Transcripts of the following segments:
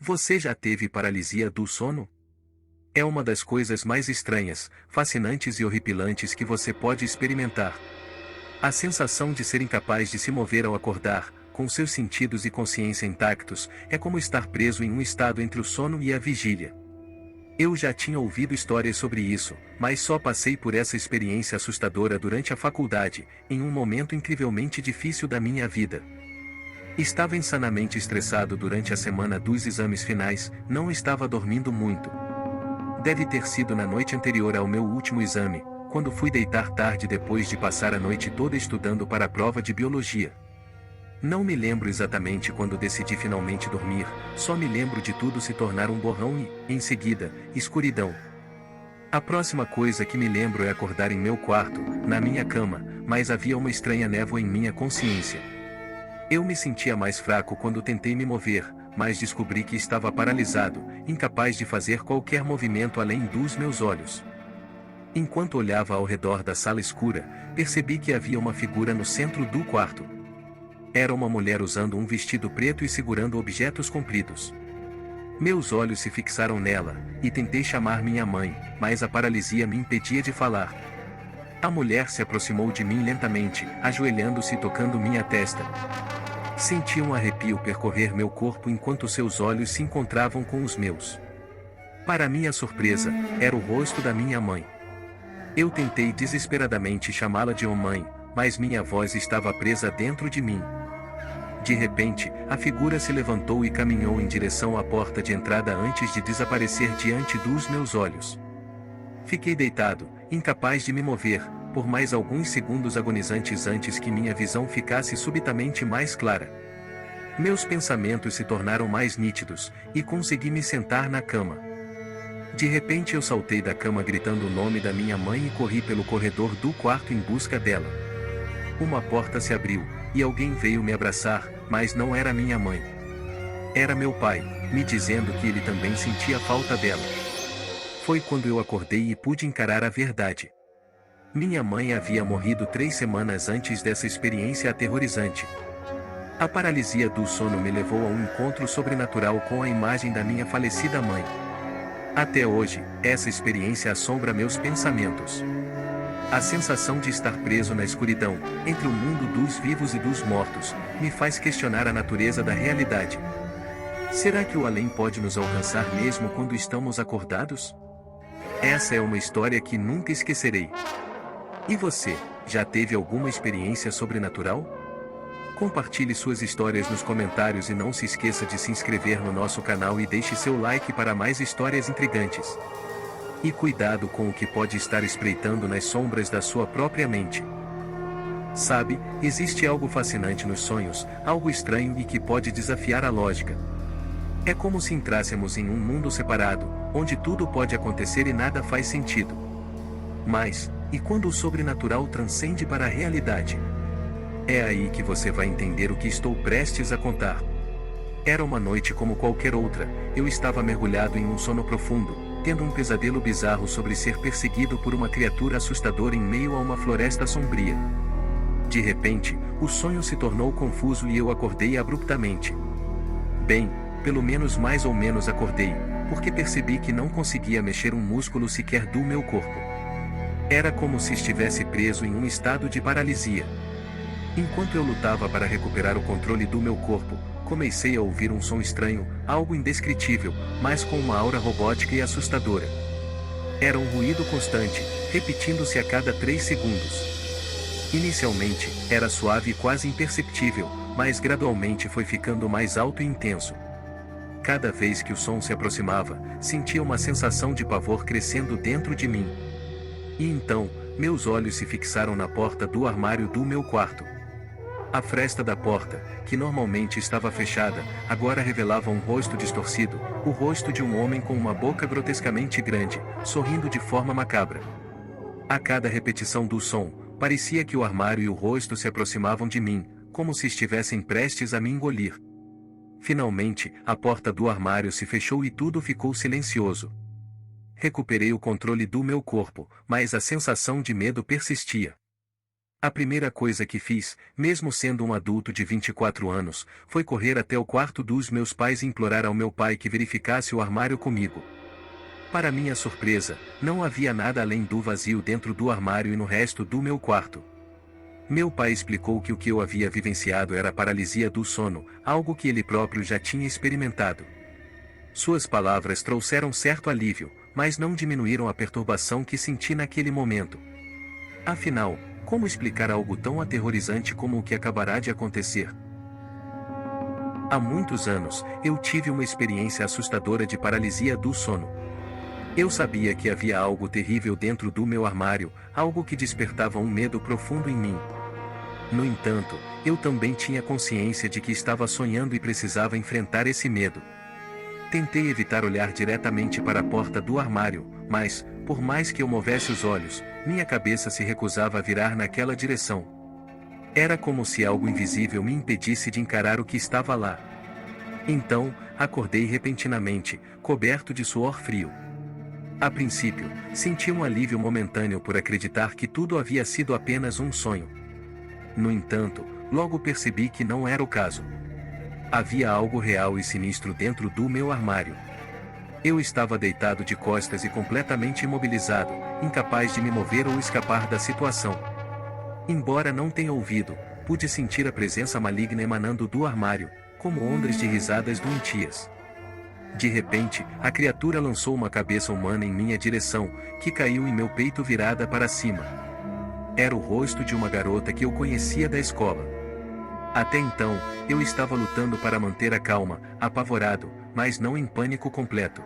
Você já teve paralisia do sono? É uma das coisas mais estranhas, fascinantes e horripilantes que você pode experimentar. A sensação de ser incapaz de se mover ao acordar, com seus sentidos e consciência intactos, é como estar preso em um estado entre o sono e a vigília. Eu já tinha ouvido histórias sobre isso, mas só passei por essa experiência assustadora durante a faculdade, em um momento incrivelmente difícil da minha vida. Estava insanamente estressado durante a semana dos exames finais, não estava dormindo muito. Deve ter sido na noite anterior ao meu último exame, quando fui deitar tarde depois de passar a noite toda estudando para a prova de biologia. Não me lembro exatamente quando decidi finalmente dormir, só me lembro de tudo se tornar um borrão e, em seguida, escuridão. A próxima coisa que me lembro é acordar em meu quarto, na minha cama, mas havia uma estranha névoa em minha consciência. Eu me sentia mais fraco quando tentei me mover, mas descobri que estava paralisado, incapaz de fazer qualquer movimento além dos meus olhos. Enquanto olhava ao redor da sala escura, percebi que havia uma figura no centro do quarto. Era uma mulher usando um vestido preto e segurando objetos compridos. Meus olhos se fixaram nela, e tentei chamar minha mãe, mas a paralisia me impedia de falar. A mulher se aproximou de mim lentamente, ajoelhando-se e tocando minha testa. Senti um arrepio percorrer meu corpo enquanto seus olhos se encontravam com os meus. Para minha surpresa, era o rosto da minha mãe. Eu tentei desesperadamente chamá-la de mãe, mas minha voz estava presa dentro de mim. De repente, a figura se levantou e caminhou em direção à porta de entrada antes de desaparecer diante dos meus olhos. Fiquei deitado, incapaz de me mover, por mais alguns segundos agonizantes antes que minha visão ficasse subitamente mais clara. Meus pensamentos se tornaram mais nítidos, e consegui me sentar na cama. De repente eu saltei da cama gritando o nome da minha mãe e corri pelo corredor do quarto em busca dela. Uma porta se abriu, e alguém veio me abraçar, mas não era minha mãe. Era meu pai, me dizendo que ele também sentia falta dela. Foi quando eu acordei e pude encarar a verdade. Minha mãe havia morrido 3 semanas antes dessa experiência aterrorizante. A paralisia do sono me levou a um encontro sobrenatural com a imagem da minha falecida mãe. Até hoje, essa experiência assombra meus pensamentos. A sensação de estar preso na escuridão, entre o mundo dos vivos e dos mortos, me faz questionar a natureza da realidade. Será que o além pode nos alcançar mesmo quando estamos acordados? Essa é uma história que nunca esquecerei. E você, já teve alguma experiência sobrenatural? Compartilhe suas histórias nos comentários e não se esqueça de se inscrever no nosso canal e deixe seu like para mais histórias intrigantes. E cuidado com o que pode estar espreitando nas sombras da sua própria mente. Sabe, existe algo fascinante nos sonhos, algo estranho e que pode desafiar a lógica. É como se entrássemos em um mundo separado, onde tudo pode acontecer e nada faz sentido. Mas, e quando o sobrenatural transcende para a realidade? É aí que você vai entender o que estou prestes a contar. Era uma noite como qualquer outra, eu estava mergulhado em um sono profundo, tendo um pesadelo bizarro sobre ser perseguido por uma criatura assustadora em meio a uma floresta sombria. De repente, o sonho se tornou confuso e eu acordei abruptamente. Bem, pelo menos mais ou menos acordei, porque percebi que não conseguia mexer um músculo sequer do meu corpo. Era como se estivesse preso em um estado de paralisia. Enquanto eu lutava para recuperar o controle do meu corpo, comecei a ouvir um som estranho, algo indescritível, mas com uma aura robótica e assustadora. Era um ruído constante, repetindo-se a cada 3 segundos. Inicialmente, era suave e quase imperceptível, mas gradualmente foi ficando mais alto e intenso. Cada vez que o som se aproximava, sentia uma sensação de pavor crescendo dentro de mim. E então, meus olhos se fixaram na porta do armário do meu quarto. A fresta da porta, que normalmente estava fechada, agora revelava um rosto distorcido, o rosto de um homem com uma boca grotescamente grande, sorrindo de forma macabra. A cada repetição do som, parecia que o armário e o rosto se aproximavam de mim, como se estivessem prestes a me engolir. Finalmente, a porta do armário se fechou e tudo ficou silencioso. Recuperei o controle do meu corpo, mas a sensação de medo persistia. A primeira coisa que fiz, mesmo sendo um adulto de 24 anos, foi correr até o quarto dos meus pais e implorar ao meu pai que verificasse o armário comigo. Para minha surpresa, não havia nada além do vazio dentro do armário e no resto do meu quarto. Meu pai explicou que o que eu havia vivenciado era a paralisia do sono, algo que ele próprio já tinha experimentado. Suas palavras trouxeram certo alívio, mas não diminuíram a perturbação que senti naquele momento. Afinal, como explicar algo tão aterrorizante como o que acabará de acontecer? Há muitos anos, eu tive uma experiência assustadora de paralisia do sono. Eu sabia que havia algo terrível dentro do meu armário, algo que despertava um medo profundo em mim. No entanto, eu também tinha consciência de que estava sonhando e precisava enfrentar esse medo. Tentei evitar olhar diretamente para a porta do armário, mas, por mais que eu movesse os olhos, minha cabeça se recusava a virar naquela direção. Era como se algo invisível me impedisse de encarar o que estava lá. Então, acordei repentinamente, coberto de suor frio. A princípio, senti um alívio momentâneo por acreditar que tudo havia sido apenas um sonho. No entanto, logo percebi que não era o caso. Havia algo real e sinistro dentro do meu armário. Eu estava deitado de costas e completamente imobilizado, incapaz de me mover ou escapar da situação. Embora não tenha ouvido, pude sentir a presença maligna emanando do armário, como ondas de risadas doentias. De repente, a criatura lançou uma cabeça humana em minha direção, que caiu em meu peito virada para cima. Era o rosto de uma garota que eu conhecia da escola. Até então, eu estava lutando para manter a calma, apavorado, mas não em pânico completo.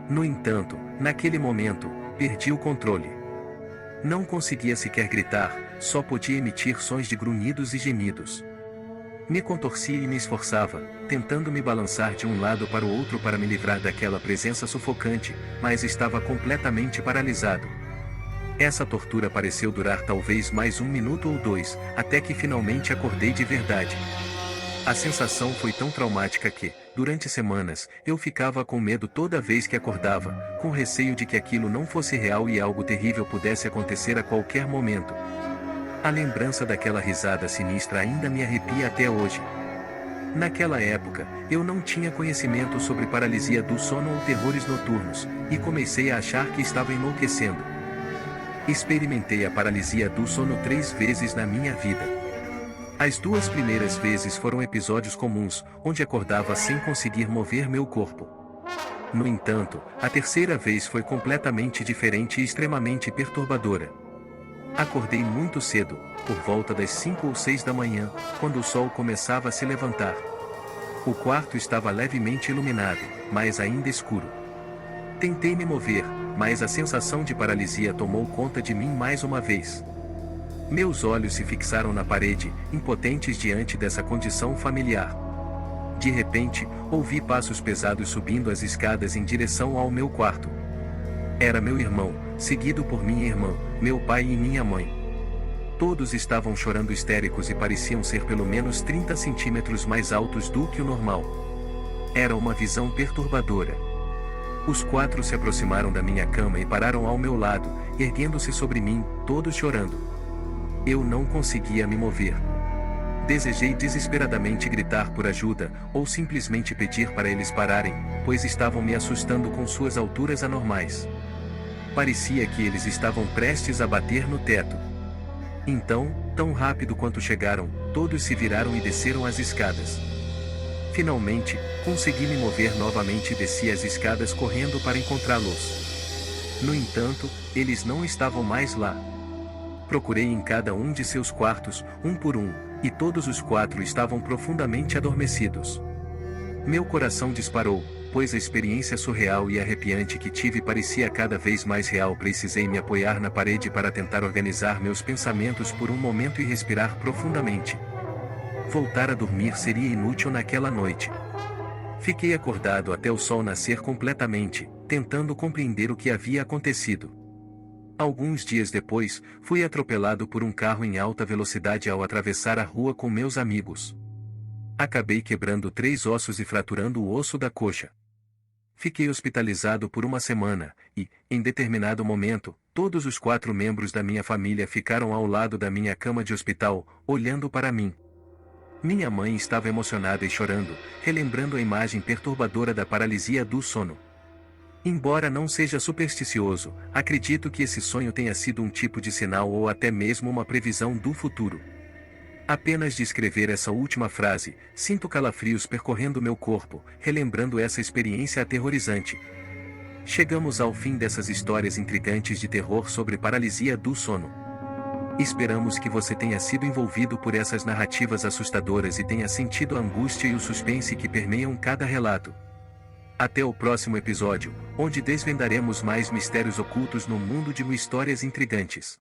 No entanto, naquele momento, perdi o controle. Não conseguia sequer gritar, só podia emitir sons de grunhidos e gemidos. Me contorcia e me esforçava, tentando me balançar de um lado para o outro para me livrar daquela presença sufocante, mas estava completamente paralisado. Essa tortura pareceu durar talvez mais 1 minuto ou 2, até que finalmente acordei de verdade. A sensação foi tão traumática que, durante semanas, eu ficava com medo toda vez que acordava, com receio de que aquilo não fosse real e algo terrível pudesse acontecer a qualquer momento. A lembrança daquela risada sinistra ainda me arrepia até hoje. Naquela época, eu não tinha conhecimento sobre paralisia do sono ou terrores noturnos, e comecei a achar que estava enlouquecendo. Experimentei a paralisia do sono 3 vezes na minha vida. As 2 primeiras vezes foram episódios comuns, onde acordava sem conseguir mover meu corpo. No entanto, a terceira vez foi completamente diferente e extremamente perturbadora. Acordei muito cedo, por volta das 5 ou 6 da manhã, quando o sol começava a se levantar. O quarto estava levemente iluminado, mas ainda escuro. Tentei me mover, mas a sensação de paralisia tomou conta de mim mais uma vez. Meus olhos se fixaram na parede, impotentes diante dessa condição familiar. De repente, ouvi passos pesados subindo as escadas em direção ao meu quarto. Era meu irmão, seguido por minha irmã, meu pai e minha mãe. Todos estavam chorando histéricos e pareciam ser pelo menos 30 centímetros mais altos do que o normal. Era uma visão perturbadora. Os 4 se aproximaram da minha cama e pararam ao meu lado, erguendo-se sobre mim, todos chorando. Eu não conseguia me mover. Desejei desesperadamente gritar por ajuda, ou simplesmente pedir para eles pararem, pois estavam me assustando com suas alturas anormais. Parecia que eles estavam prestes a bater no teto. Então, tão rápido quanto chegaram, todos se viraram e desceram as escadas. Finalmente, consegui me mover novamente e desci as escadas correndo para encontrá-los. No entanto, eles não estavam mais lá. Procurei em cada um de seus quartos, um por um, e todos os 4 estavam profundamente adormecidos. Meu coração disparou, pois a experiência surreal e arrepiante que tive parecia cada vez mais real. Precisei me apoiar na parede para tentar organizar meus pensamentos por um momento e respirar profundamente. Voltar a dormir seria inútil naquela noite. Fiquei acordado até o sol nascer completamente, tentando compreender o que havia acontecido. Alguns dias depois, fui atropelado por um carro em alta velocidade ao atravessar a rua com meus amigos. Acabei quebrando 3 ossos e fraturando o osso da coxa. Fiquei hospitalizado por uma semana, e, em determinado momento, Todos os 4 membros da minha família ficaram ao lado da minha cama de hospital, olhando para mim. Minha mãe estava emocionada e chorando, relembrando a imagem perturbadora da paralisia do sono. Embora não seja supersticioso, acredito que esse sonho tenha sido um tipo de sinal ou até mesmo uma previsão do futuro. Apenas de escrever essa última frase, sinto calafrios percorrendo meu corpo, relembrando essa experiência aterrorizante. Chegamos ao fim dessas histórias intrigantes de terror sobre paralisia do sono. Esperamos que você tenha sido envolvido por essas narrativas assustadoras e tenha sentido a angústia e o suspense que permeiam cada relato. Até o próximo episódio, onde desvendaremos mais mistérios ocultos no mundo de histórias intrigantes.